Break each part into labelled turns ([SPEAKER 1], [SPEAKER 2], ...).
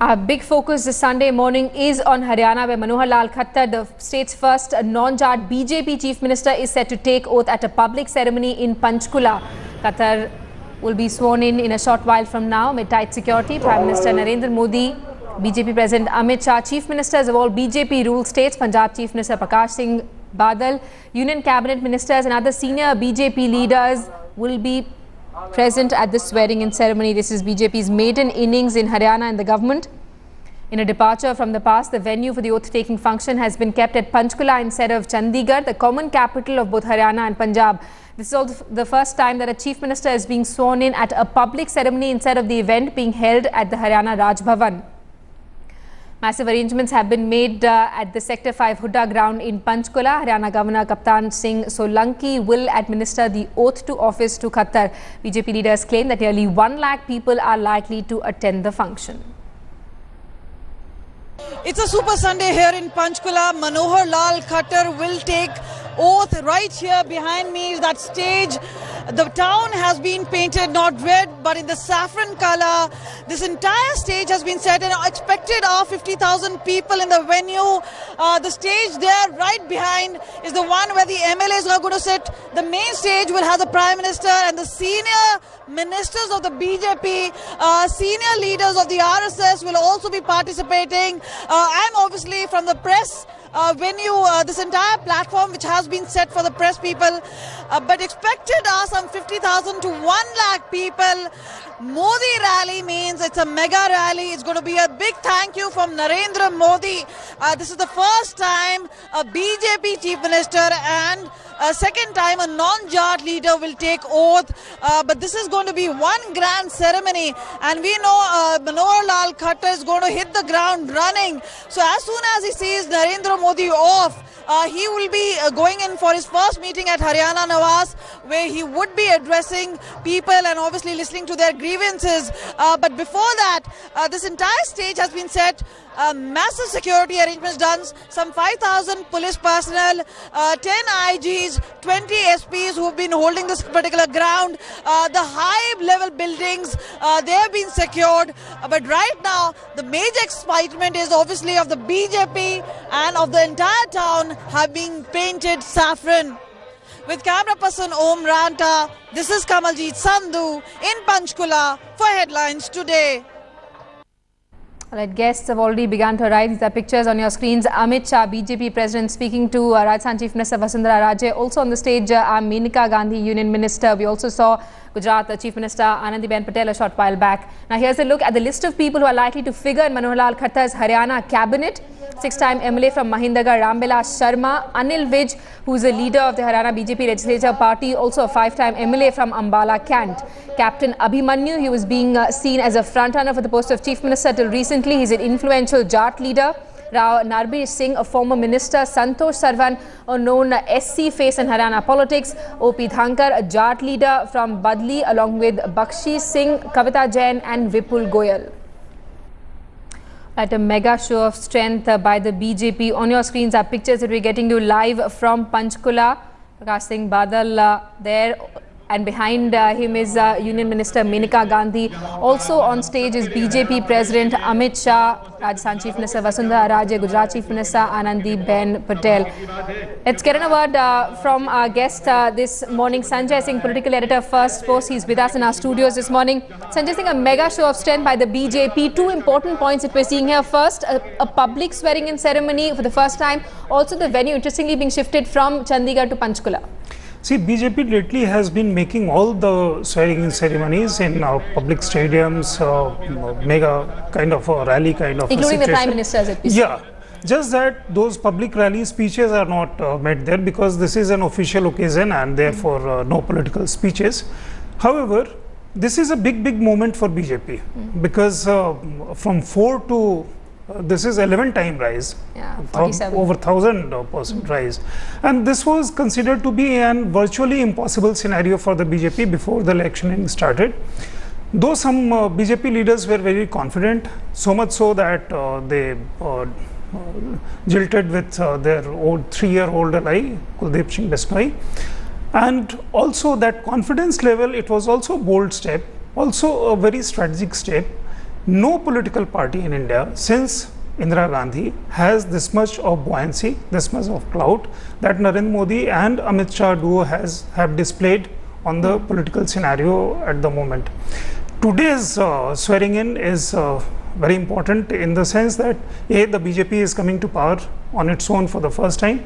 [SPEAKER 1] Our big focus this Sunday morning is on Haryana, where Manohar Lal Khattar, the state's first non-Jat BJP Chief Minister, is set to take oath at a public ceremony in Panchkula. Khattar will be sworn in a short while from now amid tight security. Prime Minister Narendra Modi, BJP President Amit Shah, Chief Ministers of all BJP ruled states, Punjab Chief Minister Prakash Singh Badal, Union Cabinet Ministers and other senior BJP leaders will be present at the swearing-in ceremony. This is BJP's maiden innings in Haryana and the government. In a departure from the past, the venue for the oath-taking function has been kept at Panchkula instead of Chandigarh, the common capital of both Haryana and Punjab. This is also the first time that a Chief Minister is being sworn in at a public ceremony instead of the event being held at the Haryana Raj Bhavan. Massive arrangements have been made at the Sector 5 Hudda ground in Panchkula. Haryana Governor Kaptan Singh Solanki will administer the oath to office to Khattar. BJP leaders claim that nearly 1 lakh people are likely to attend the function.
[SPEAKER 2] It's a super Sunday here in Panchkula. Manohar Lal Khattar will take oath right here behind me. That stage, the town has been painted not red but in the saffron color. This entire stage has been set and expected are 50,000 people in the venue. The stage there right behind is the one where the MLAs are going to sit. The main stage will have the Prime Minister and the senior ministers of the BJP, senior leaders of the RSS will also be participating. I'm obviously from the press venue, this entire platform which has been set for the press people, but expected are some 50,000 to 1 lakh people. Modi rally means it's a mega rally. It's going to be a big thank you from Narendra Modi. This is the first time a BJP Chief Minister and a second time a non-Jat leader will take oath. But this is going to be one grand ceremony. And we know Manohar Lal Khattar is going to hit the ground running. So as soon as he sees Narendra Modi off, he will be going in for his first meeting at Haryana Nawaz, where he would be addressing people and obviously listening to their grievances. But before that, this entire stage has been set. Massive security arrangements done. Some 5,000 police personnel, 10 IGs, 20 SPs who have been holding this particular ground. The high-level buildings, they have been secured. But right now, the major excitement is obviously of the BJP and of the entire town have been painted saffron. With camera person Om Ranta, this is Kamaljeet Sandhu in Panchkula for Headlines Today.
[SPEAKER 1] All right, guests have already begun to arrive. These are pictures on your screens. Amit Shah, BJP President, speaking to Rajasthan Chief Minister Vasundhara Raje. Also on the stage, Menaka Gandhi, Union Minister. We also saw Gujarat Chief Minister Anandiben Patel a short while back. Now here's a look at the list of people who are likely to figure in Manohar Lal Khattar's Haryana cabinet. 6-time MLA from Mahindagar, Ramvilas Sharma. Anil Vij, who is a leader of the Haryana BJP Legislature Party, also a 5-time MLA from Ambala, Kant. Captain Abhimanyu, he was being seen as a frontrunner for the post of Chief Minister till recently. He's an influential Jat leader. Rao Narbir Singh, a former minister. Santosh Sarvan, a known SC face in Haryana politics. O.P. Dhankar, a Jat leader from Badli, along with Bakshi Singh, Kavita Jain and Vipul Goyal. At a mega show of strength by the BJP. On your screens are pictures that we're getting you live from Panchkula. Prakash Singh Badal there. And behind him is Union Minister Menaka Gandhi. Also on stage is BJP President Amit Shah, Rajasthan Chief Minister Vasundhara Raje, Gujarat Chief Minister Anandiben Patel. Let's get in a word from our guest this morning, Sanjay Singh, political editor, First Post. He's with us in our studios this morning. Sanjay Singh, a mega show of strength by the BJP. 2 important points that we're seeing here. First, a public swearing-in ceremony for the first time. Also, the venue, interestingly, being shifted from Chandigarh to Panchkula.
[SPEAKER 3] See, BJP lately has been making all the swearing-in ceremonies in public stadiums, mega kind of a rally kind of
[SPEAKER 1] including the Prime Minister's episode.
[SPEAKER 3] Yeah, just that those public rally speeches are not met there because this is an official occasion and therefore no political speeches. However, this is a big moment for BJP because from 4 to this is 11-time rise, over 1,000% rise, and this was considered to be an virtually impossible scenario for the BJP before the election started. Though some BJP leaders were very confident, so much so that they jilted with their old 3-year-old ally, Kuldeep Singh Bisnoy, and also that confidence level, it was also a bold step, also a very strategic step. No political party in India since Indira Gandhi has this much of buoyancy, this much of clout that Narendra Modi and Amit Shah duo have displayed on the political scenario at the moment. Today's swearing in is very important in the sense that A, the BJP is coming to power on its own for the first time.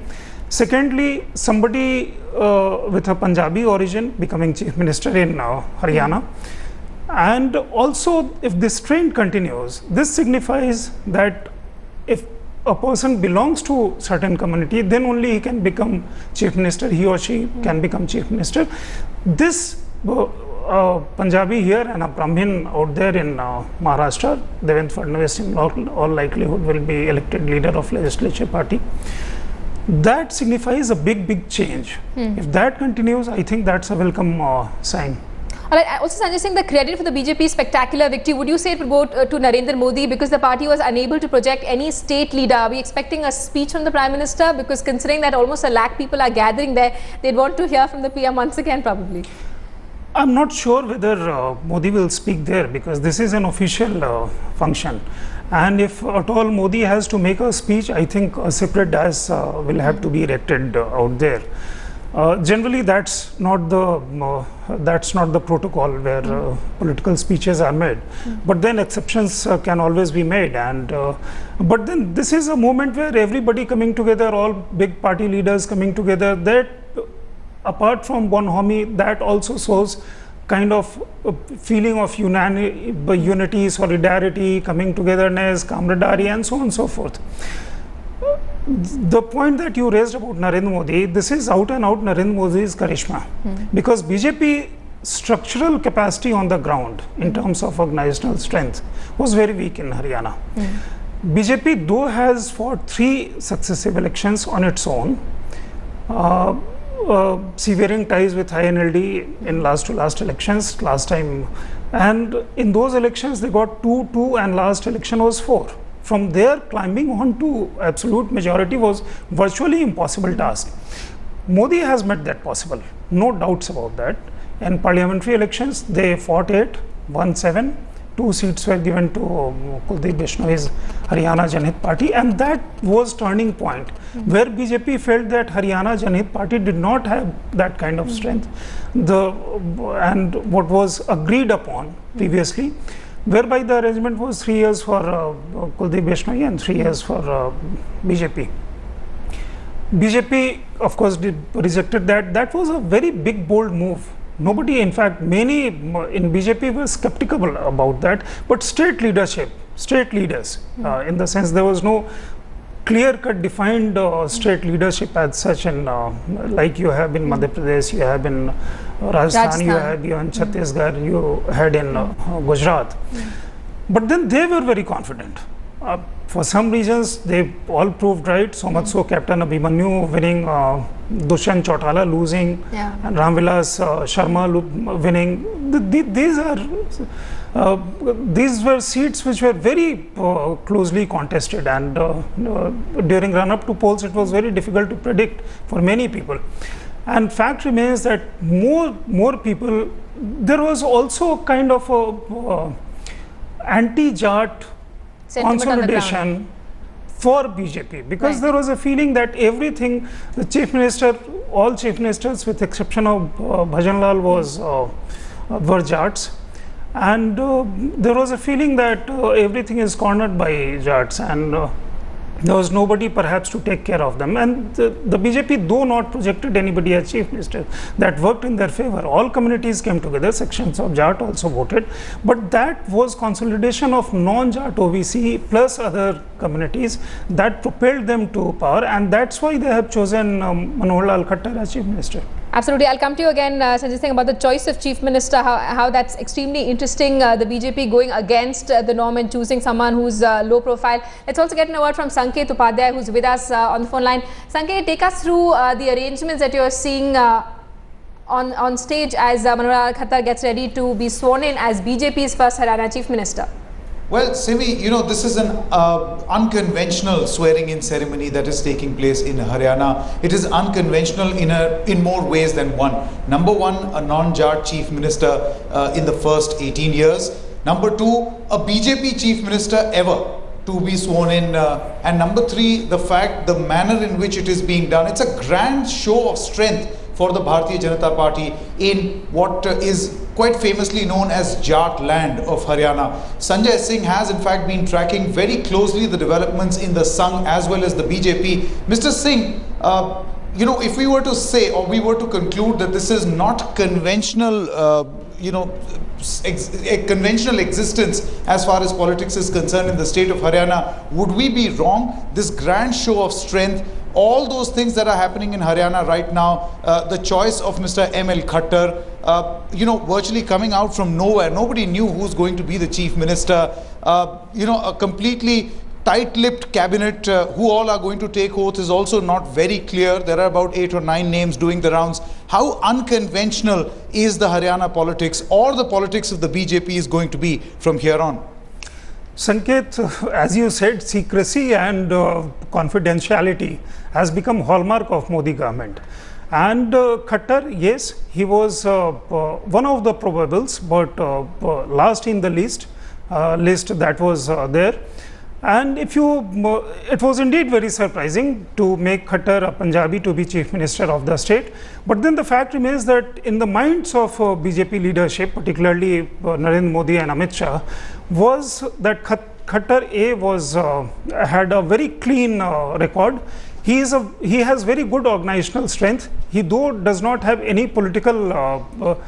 [SPEAKER 3] Secondly, somebody with a Punjabi origin becoming Chief Minister in Haryana. And also, if this trend continues, this signifies that if a person belongs to certain community, then only he can become Chief Minister, he or she can become Chief Minister. This Punjabi here and a Brahmin out there in Maharashtra, Devendra Fadnavis in all likelihood will be elected leader of legislature party. That signifies a big change. If that continues, I think that's a welcome sign.
[SPEAKER 1] All right. Also, Sanjay Singh, the credit for the BJP's spectacular victory, would you say it would go to Narendra Modi because the party was unable to project any state leader? Are we expecting a speech from the Prime Minister? Because considering that almost 1 lakh people are gathering there, they'd want to hear from the PM once again probably.
[SPEAKER 3] I'm not sure whether Modi will speak there because this is an official function. And if at all Modi has to make a speech, I think a separate dais will have to be erected out there. Generally, that's not the protocol where political speeches are made. But then exceptions can always be made. And but then this is a moment where everybody coming together, all big party leaders coming together. That apart from bonhomie, that also shows kind of a feeling of unity, solidarity, coming togetherness, camaraderie, and so on and so forth. The point that you raised about Narendra Modi, this is out and out Narendra Modi's charisma. Because BJP structural capacity on the ground in terms of organizational strength was very weak in Haryana. BJP though has fought 3 successive elections on its own, severing ties with INLD in last elections, last time, and in those elections they got 2 and last election was 4. From there, climbing on to absolute majority was virtually impossible task. Modi has made that possible, no doubts about that. In parliamentary elections, they fought 8, won 7. 2 seats were given to Kuldeep Bishnow's Haryana Janhit Party, and that was turning point where BJP felt that Haryana Janhit Party did not have that kind of strength. And what was agreed upon previously, whereby the arrangement was 3 years for Kuldeep Bishnoi and 3 years for BJP. BJP, of course, rejected that. That was a very big, bold move. Nobody, in fact, many in BJP were skeptical about that. But state leaders, in the sense there was no clear-cut defined state leadership as such, in like you have in Madhya Pradesh, you have in Rajasthan, you have in Chhattisgarh, you had in Gujarat. But then they were very confident. For some reasons, they all proved right. So much so, Captain Abhimanyu winning, Dushyant Chautala losing, and Ramvilas Sharma winning. These were seats which were very closely contested, and during run-up to polls, it was very difficult to predict for many people. And fact remains that more people. There was also kind of a anti-Jat consolidation for BJP, because there was a feeling that everything, the Chief Minister, all Chief Ministers with exception of Bhajan Lal were Jats, and there was a feeling that everything is cornered by Jats, and there was nobody perhaps to take care of them. And the BJP, though not projected anybody as Chief Minister, that worked in their favor. All communities came together, sections of Jat also voted, but that was consolidation of non-Jat OVC plus other communities that propelled them to power, and that's why they have chosen Manohar Lal Khattar as Chief Minister.
[SPEAKER 1] Absolutely. I'll come to you again, Sanjay Singh, about the choice of Chief Minister, how that's extremely interesting, the BJP going against the norm and choosing someone who's low profile. Let's also get a word from Sanket Upadhyay, who's with us on the phone line. Sanket, take us through the arrangements that you're seeing on stage as Manohar Lal Khattar gets ready to be sworn in as BJP's first Haryana Chief Minister.
[SPEAKER 4] Well, Simi, this is an unconventional swearing-in ceremony that is taking place in Haryana. It is unconventional in more ways than one. Number one, a non-Jat Chief Minister in the first 18 years. Number 2, a BJP Chief Minister ever to be sworn in. And number 3, the fact, the manner in which it is being done. It's a grand show of strength for the Bharatiya Janata Party in what is quite famously known as Jat land of Haryana. Sanjay Singh has in fact been tracking very closely the developments in the Sangh as well as the BJP. Mr. Singh, if we were to say, or we were to conclude that this is not conventional, a conventional existence as far as politics is concerned in the state of Haryana, would we be wrong? This grand show of strength, all those things that are happening in Haryana right now, the choice of Mr. M.L. Khattar, virtually coming out from nowhere. Nobody knew who's going to be the Chief Minister. A completely tight-lipped cabinet who all are going to take oath is also not very clear. There are about 8 or 9 names doing the rounds. How unconventional is the Haryana politics or the politics of the BJP is going to be from here on?
[SPEAKER 3] Sanket, as you said, secrecy and confidentiality has become hallmark of Modi government. And Khattar, yes, he was one of the probables, but last in the list that was there. And it was indeed very surprising to make Khattar, a Punjabi, to be Chief Minister of the state. But then the fact remains that in the minds of BJP leadership, particularly Narendra Modi and Amit Shah, was that Khattar had a very clean record. He has very good organizational strength. He though does not have any political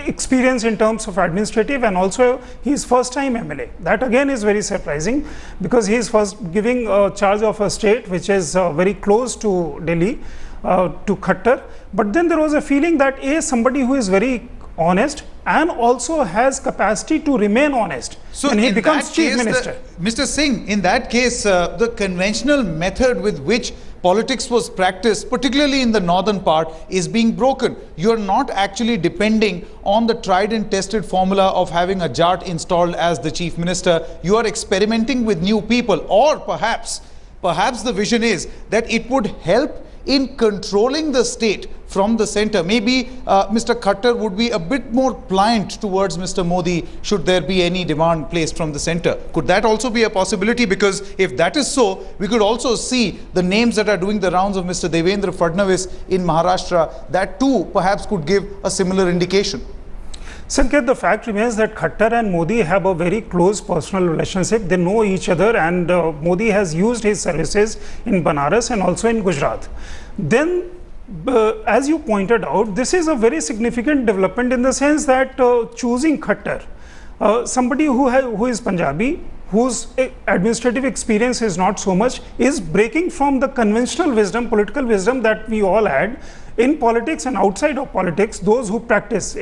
[SPEAKER 3] experience in terms of administrative, and also he is first time MLA. That again is very surprising because he is first giving charge of a state which is very close to Delhi to Khattar. But then there was a feeling that somebody who is very honest and also has capacity to remain honest,
[SPEAKER 4] so
[SPEAKER 3] and he becomes Chief Minister.
[SPEAKER 4] Mr. Singh, in that case, the conventional method with which politics was practiced, particularly in the northern part, is being broken. You are not actually depending on the tried and tested formula of having a Jat installed as the Chief Minister. You are experimenting with new people, or perhaps the vision is that it would help in controlling the state from the center. Maybe Mr. Khattar would be a bit more pliant towards Mr. Modi should there be any demand placed from the center. Could that also be a possibility? Because if that is so, we could also see the names that are doing the rounds of Mr. Devendra Fadnavis in Maharashtra. That too perhaps could give a similar indication.
[SPEAKER 3] Sanket, the fact remains that Khattar and Modi have a very close personal relationship. They know each other, and Modi has used his services in Banaras and also in Gujarat. Then, as you pointed out, this is a very significant development in the sense that choosing Khattar, somebody who is Punjabi, whose administrative experience is not so much, is breaking from the conventional wisdom, political wisdom that we all had in politics and outside of politics, those who practice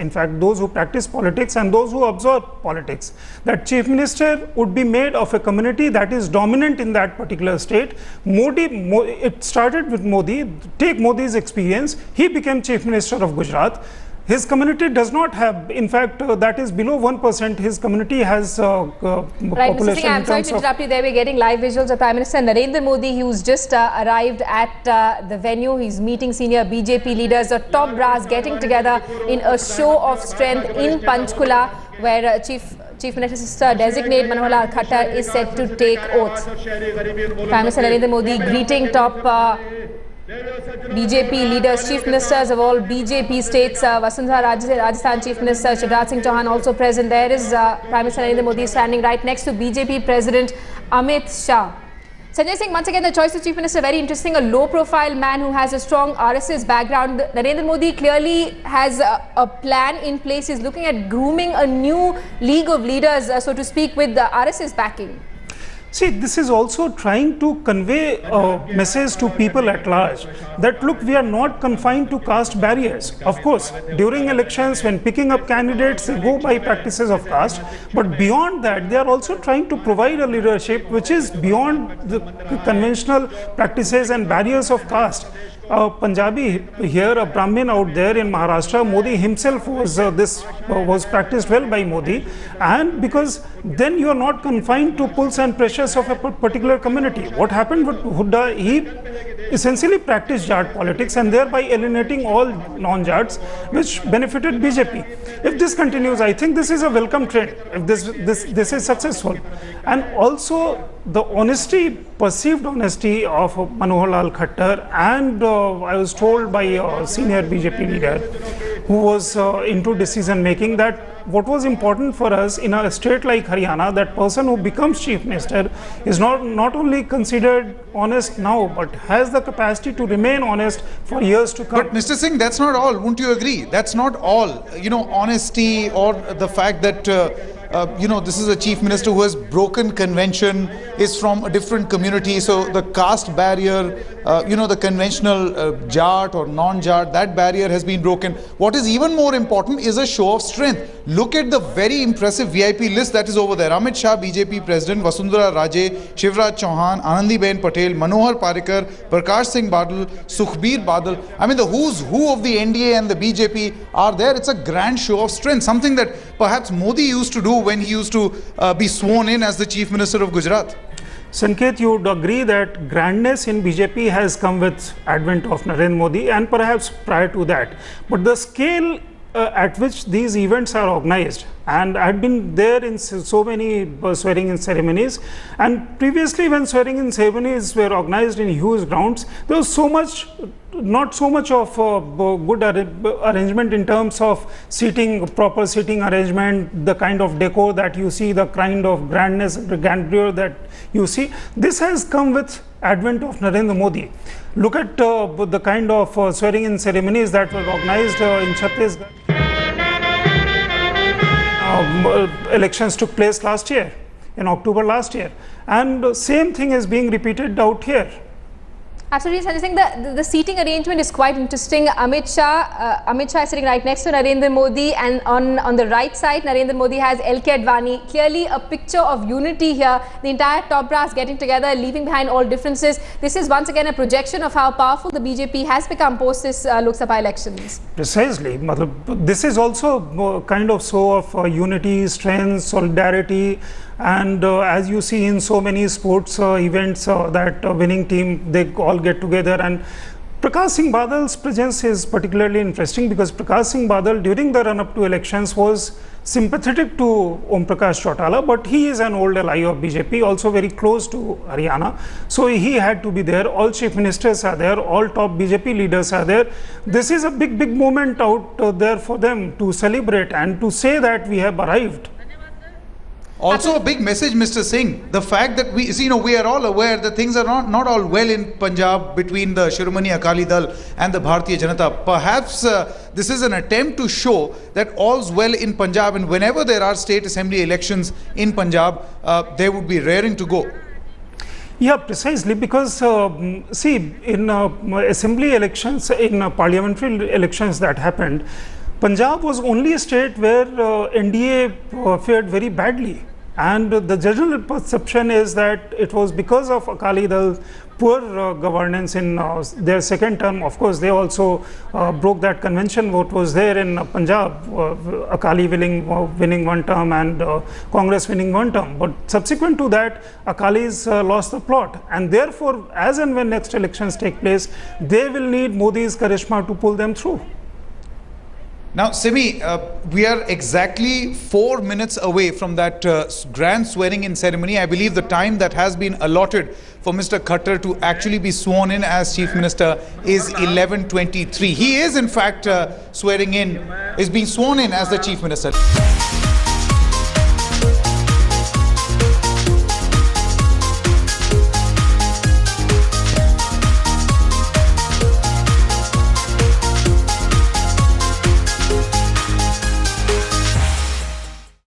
[SPEAKER 3] politics and those who observe politics, that Chief Minister would be made of a community that is dominant in that particular state. It started with Modi. Take Modi's experience, he became Chief Minister of Gujarat. His community does not have, in fact, that is below 1%. His community has population.
[SPEAKER 1] Right, Mr. Singh, I'm sorry to interrupt you there. We're getting live visuals of Prime Minister Narendra Modi, who's just arrived at the venue. He's meeting senior BJP leaders, the top brass getting together in a show of strength in Panchkula, where Chief Minister designate Manohar Lal Khattar is set to take oath. Prime Minister Narendra Modi greeting top BJP leaders, Chief Ministers of all BJP states. Vasundhara Rajasthan Chief Minister Shivraj Singh Chauhan also present. There is Prime Minister Narendra Modi standing right next to BJP President Amit Shah. Sanjay Singh, once again the choice of Chief Minister, very interesting. A low profile man who has a strong RSS background. Narendra Modi clearly has a plan in place. He's looking at grooming a new league of leaders, so to speak, with the RSS backing.
[SPEAKER 3] See, this is also trying to convey a message to people at large that look, we are not confined to caste barriers. Of course, during elections, when picking up candidates, they go by practices of caste. But beyond that, they are also trying to provide a leadership which is beyond the conventional practices and barriers of caste. Punjabi here, a Brahmin out there in Maharashtra, Modi himself was practiced well by Modi, and because then you are not confined to pulls and pressures of a particular community. What happened with Hooda, he essentially practiced Jat politics and thereby alienating all non-Jats, which benefited BJP. If this continues, I think this is a welcome trend, if this is successful. And also the honesty, perceived honesty of Manohar Lal Khattar, and I was told by a senior BJP leader who was into decision making, that what was important for us in a state like Haryana, that person who becomes Chief Minister is not only considered honest now, but has the capacity to remain honest for years to come.
[SPEAKER 4] But Mr. Singh, that's not all. Won't you agree? That's not all. You know, honesty, or the fact that this is a Chief Minister who has broken convention, is from a different community, so the caste barrier, the conventional Jat or non-Jat, that barrier has been broken. What is even more important is a show of strength. Look at the very impressive VIP list that is over there. Amit Shah, BJP President, Vasundhara Raje, Shivraj Chauhan, Anandiben Patel, Manohar Parrikar, Prakash Singh Badal, Sukhbir Badal. I mean, the who's who of the NDA and the BJP are there. It's a grand show of strength, something that perhaps Modi used to do when he used to be sworn in as the Chief Minister of Gujarat.
[SPEAKER 3] Sanket, you would agree that grandness in BJP has come with advent of Narendra Modi, and perhaps prior to that. But the scale at which these events are organized, and I had been there in so many swearing in ceremonies, and previously when swearing in ceremonies were organized in huge grounds, there was not so much of good arrangement in terms of seating, proper seating arrangement, the kind of decor that you see, the kind of grandness, the grandeur that you see. This has come with advent of Narendra Modi. Look at the kind of swearing in ceremonies that were organized in Chhattisgarh. Elections took place last year, in October last year, and same thing is being repeated out here.
[SPEAKER 1] Absolutely, Sanjay Singh. The seating arrangement is quite interesting. Amit Shah is sitting right next to Narendra Modi, and on the right side, Narendra Modi has LK Advani. Clearly a picture of unity here. The entire top brass getting together, leaving behind all differences. This is once again a projection of how powerful the BJP has become post this Lok Sabha elections.
[SPEAKER 3] Precisely. This is also kind of show of unity, strength, solidarity. And as you see in so many sports events, that winning team, they all get together. And Prakash Singh Badal's presence is particularly interesting, because Prakash Singh Badal during the run-up to elections was sympathetic to Om Prakash Chautala, but he is an old ally of BJP, also very close to Haryana. So he had to be there. All chief ministers are there, all top BJP leaders are there. This is a big moment out there for them to celebrate and to say that we have arrived.
[SPEAKER 4] Also a big message, Mr. Singh, the fact that we are all aware that things are not all well in Punjab between the Shiromani Akali Dal and the Bharatiya Janata. Perhaps this is an attempt to show that all's well in Punjab, and whenever there are state assembly elections in Punjab, they would be raring to go.
[SPEAKER 3] Yeah, precisely, because see, in assembly elections, in parliamentary elections that happened, Punjab was only a state where NDA fared very badly. And the general perception is that it was because of Akali Dal's poor governance in their second term. Of course, they also broke that convention what was there in Punjab, Akali winning one term and Congress winning one term. But subsequent to that, Akalis lost the plot. And therefore, as and when next elections take place, they will need Modi's charisma to pull them through.
[SPEAKER 4] Now, Simi, we are exactly 4 minutes away from that grand swearing-in ceremony. I believe the time that has been allotted for Mr. Khattar to actually be sworn in as Chief Minister is 11:23. He is, in fact, is being sworn in as the Chief Minister.